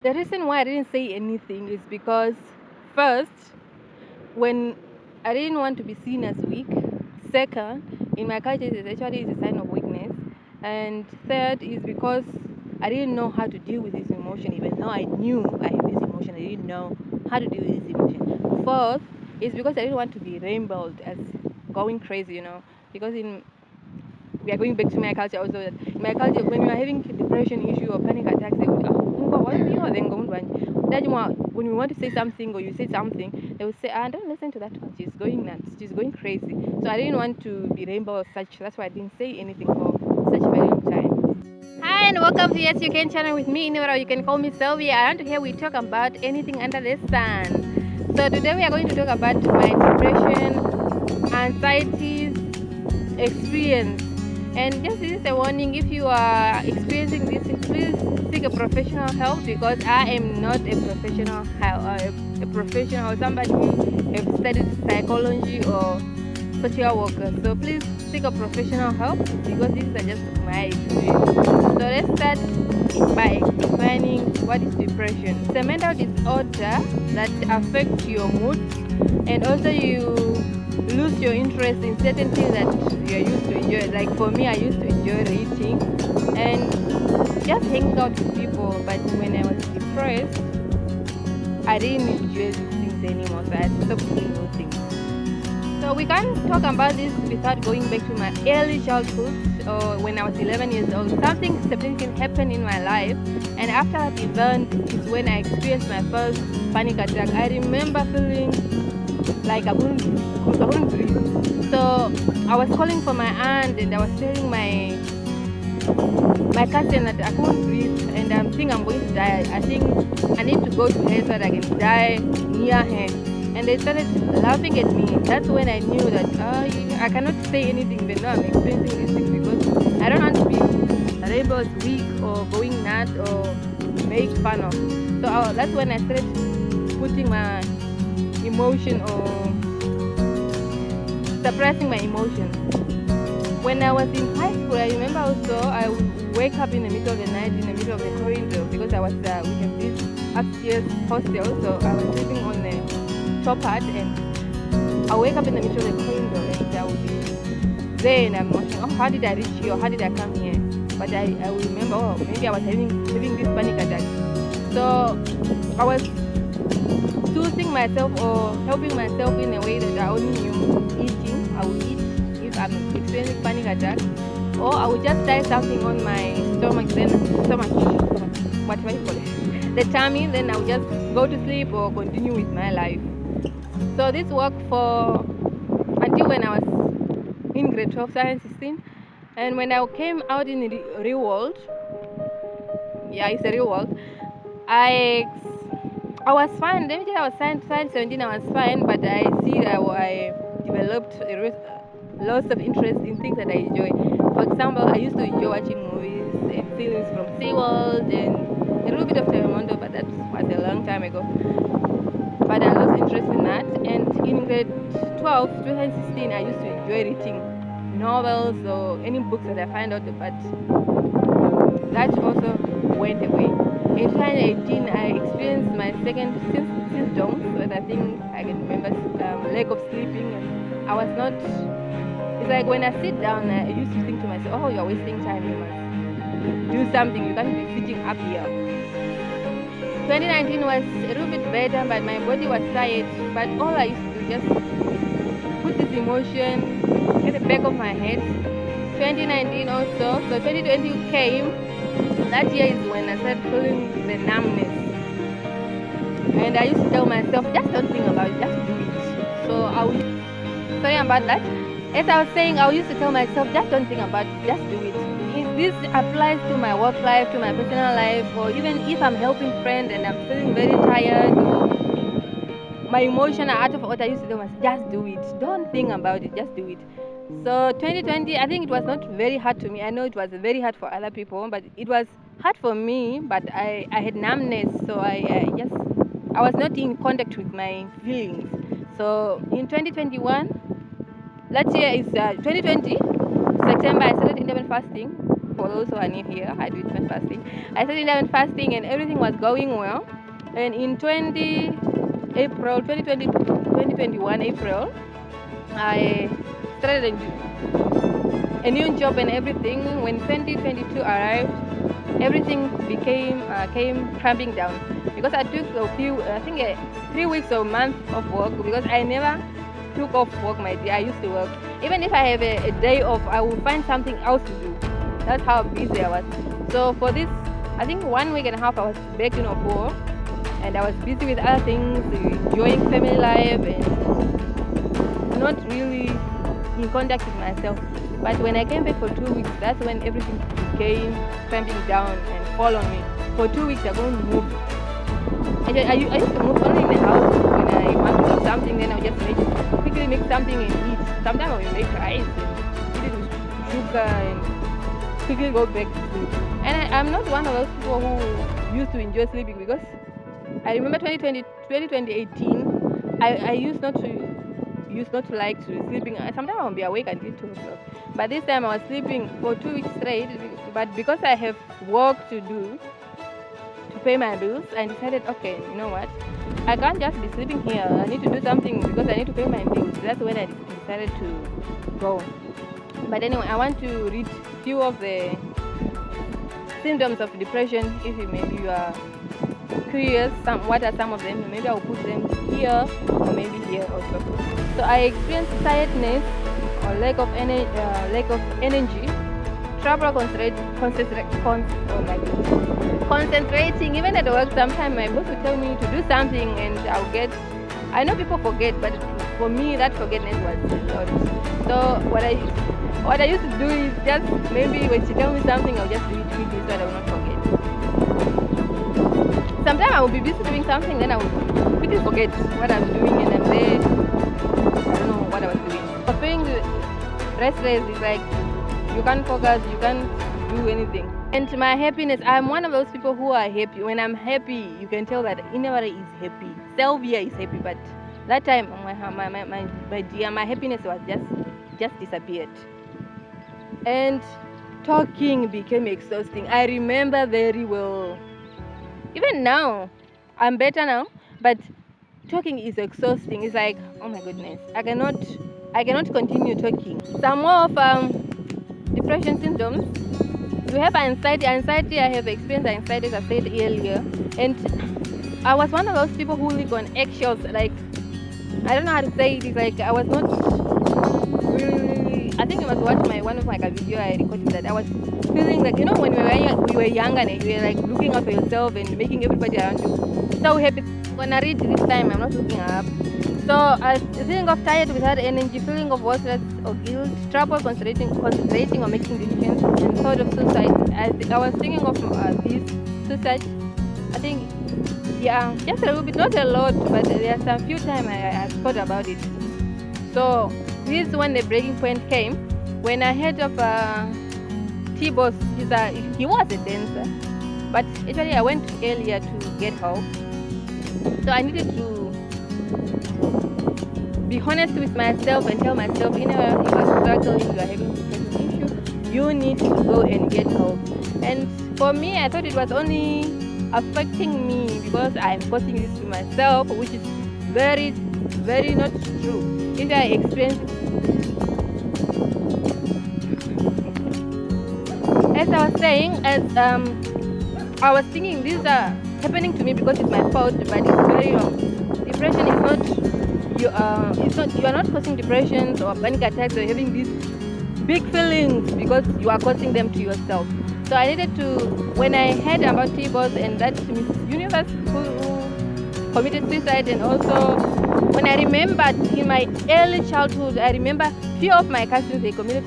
The reason why I didn't say anything is because, first, when I didn't want to be seen as weak. Second, in my culture, it actually is a sign of weakness. And third is because I didn't know how to deal with this emotion, even though I knew I had this emotion, I didn't know how to deal with this emotion. Fourth is because I didn't want to be labeled as going crazy. Because we are going back to my culture also. That in my culture, when you are having depression issue or panic attacks, they would, what are you? Then go when you want to say something or you say something, they would say, don't listen to that one. She's going nuts. She's going crazy. So I didn't want to be rainbow or such. That's why I didn't say anything for such a very long time. Hi and welcome to Yes You Can channel with me, Inora. You can call me Sylvia. And here we talk about anything under the sun. So today we are going to talk about my depression, anxieties, experience. And just this is a warning: if you are experiencing this, please seek a professional help, because I am not a professional a professional or somebody who have studied psychology or social worker. So please seek a professional help, because these are just my experience. So let's start by explaining what is depression. It's a mental disorder that affects your mood, and also you lose your interest in certain things that you are used to enjoy. Like for me, I used to enjoy reading and just hanging out with people. But when I was depressed, I didn't enjoy these things anymore. So I stopped doing those things. So we can't talk about this without going back to my early childhood, or when I was 11 years old. Something significant happened in my life, and after that event is when I experienced my first panic attack. I remember feeling like I couldn't breathe. So I was calling for my aunt, and I was telling my cousin that I couldn't breathe, and I think I'm going to die. I think I need to go to her so that I can die near her. And they started laughing at me. That's when I knew that I cannot say anything even though I'm experiencing these things, because I don't want to be labeled weak or going nuts or make fun of. So that's when I started putting my emotion or suppressing my emotions. When I was in high school, I remember also I would wake up in the middle of the night in the middle of the corridor, because I was we have this upstairs hostel, so I was living on the top part, and I wake up in the middle of the corridor and I would be there, and I'm wondering, how did I reach here? How did I come here? But I will remember, maybe I was having this panic attack. So I was soothing myself or helping myself in a way that I only knew. Eating, I would eat if I'm experiencing panic attack, or I would just tie something on my stomach, what do you call it? The tummy, then I would just go to sleep or continue with my life. So this worked for until when I was in grade 12, science 16, and when I came out in the real world, it's a real world. I was fine. Let me tell you, I was science 17. I was fine, but I see that I developed lots of interest in things that I enjoy. For example, I used to enjoy watching movies and films from SeaWorld and a little bit of Telemundo, but that was a long time ago. But I lost interest in that. And in grade 12, 2016, I used to enjoy reading novels or any books that I find out, but that also went away. In 2018, I experienced my second symptoms, but I think I can remember lack of sleeping. And I was not. It's like when I sit down, I used to think to myself, "Oh, you're wasting time. You must do something. You can't be sitting up here." 2019 was a little bit better, but my body was tired. But all I used to do just put this emotion at the back of my head. 2019 also, so 2020 came. That year is when I started feeling the numbness, and I used to tell myself, just don't think about it, just do it. So sorry about that. As I was saying, I used to tell myself, just don't think about it, just do it. If this applies to my work life, to my personal life, or even if I'm helping friends and I'm feeling very tired, or my emotion are out of order, I used to tell myself, just do it. Don't think about it, just do it. So 2020, I think it was not very hard to me. I know it was very hard for other people, but it was hard for me. But I had numbness, so I was not in contact with my feelings. So in 2021, last year is 2020 September, I started intermittent fasting. for those who are new here, I do intermittent fasting. I started intermittent fasting and everything was going well. And in 2021 April, I started a new job and everything. When 2022 arrived, everything came cramping down because I took a few, I think 3 weeks or a month of work because I never took off work, my dear. I used to work. Even if I have a day off, I will find something else to do. That's how busy I was. So for this, I think 1 week and a half, I was back in Opo, and I was busy with other things, enjoying family life, and not really in contact with myself. But when I came back for 2 weeks, that's when everything became cramping down and fall on me. For 2 weeks, I couldn't move. I used to move only in the house when I want to eat something. Then I'll just quickly make something and eat. Sometimes I will make rice and eat it with sugar and quickly go back to sleep. And I'm not one of those people who used to enjoy sleeping because I remember 2018, I used not to like to sleeping. Sometimes I'll be awake until 2 o'clock. But this time I was sleeping for 2 weeks straight. But because I have work to do to pay my bills, I decided, okay, you know what? I can't just be sleeping here. I need to do something because I need to pay my bills. That's when I decided to go. But anyway, I want to read few of the symptoms of depression. If maybe you are curious, what are some of them? Maybe I'll put them here or maybe here also. So I experienced tiredness or lack of energy, trouble concentrating. Even at work, sometimes my boss will tell me to do something and I know people forget, but for me that forgetfulness was a lot. So what I used to do is just maybe when she tells me something, I'll just do it quickly so I will not forget. Sometimes I will be busy doing something, then I will quickly forget what I'm doing, and I'm there. I don't know what I was doing. But feeling restless is like you can't focus, you can't do anything. And my happiness, I'm one of those people who are happy. When I'm happy, you can tell that anybody is happy. Sylvia is happy, but that time, my dear, my happiness was just disappeared. And talking became exhausting. I remember very well. Even now, I'm better now, but talking is exhausting. It's like, oh my goodness, I cannot continue talking. Some more of depression symptoms. You have anxiety. I have experienced anxiety, as I said earlier, and I was one of those people who live on eggshells. Like, I don't know how to say it. It's like I was not really. I think you must watch one of my video I recorded that I was feeling like, when we were young and you were like looking out for yourself and making everybody around you so happy. When I read this time, I'm not looking up. So a feeling of tired without energy, feeling of worthless or guilt, trouble concentrating or making decisions, and thought of suicide. I was thinking of this suicide. I think, yeah, just a little bit, not a lot, but there are some few times I thought about it. So this is when the breaking point came, when I heard of T-Boss. He was a dancer, but actually I went earlier to get help. So I needed to be honest with myself and tell myself, you are struggling, you are having depression issue, you need to go and get help. And for me, I thought it was only affecting me because I'm causing this to myself, which is very, very not true. If I experience it, as I was saying, I was thinking these are happening to me because it's my fault, but it's very wrong. Depression is not you are not causing depressions or panic attacks or having these big feelings because you are causing them to yourself. So I needed to, when I heard about T-Boss and that Miss Universe who committed suicide, and also when I remembered in my early childhood, I remember few of my cousins, they committed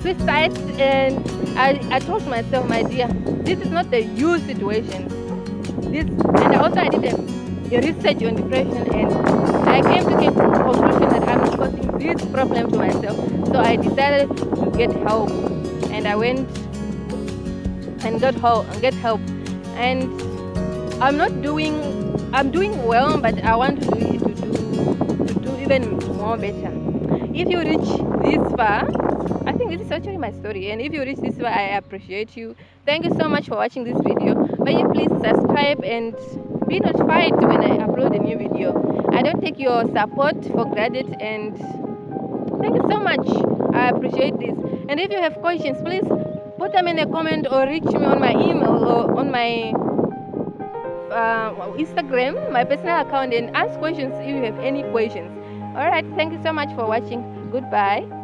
suicide, and I told myself, my dear, this is not the you situation. And also I did a research on depression, and I came to the conclusion that I'm not causing this problem to myself. So I decided to get help, and I went and get help. And I'm doing well, but I want to do even more better. If you reach this far, think this is actually my story, and if you reach this far, I appreciate you. Thank you so much for watching this video. May you please subscribe and be notified when I upload a new video. I don't take your support for granted, and thank you so much. I appreciate this. And if you have questions, please put them in the comment or reach me on my email or on my Instagram, my personal account, and ask questions if you have any questions. All right, thank you so much for watching. Goodbye.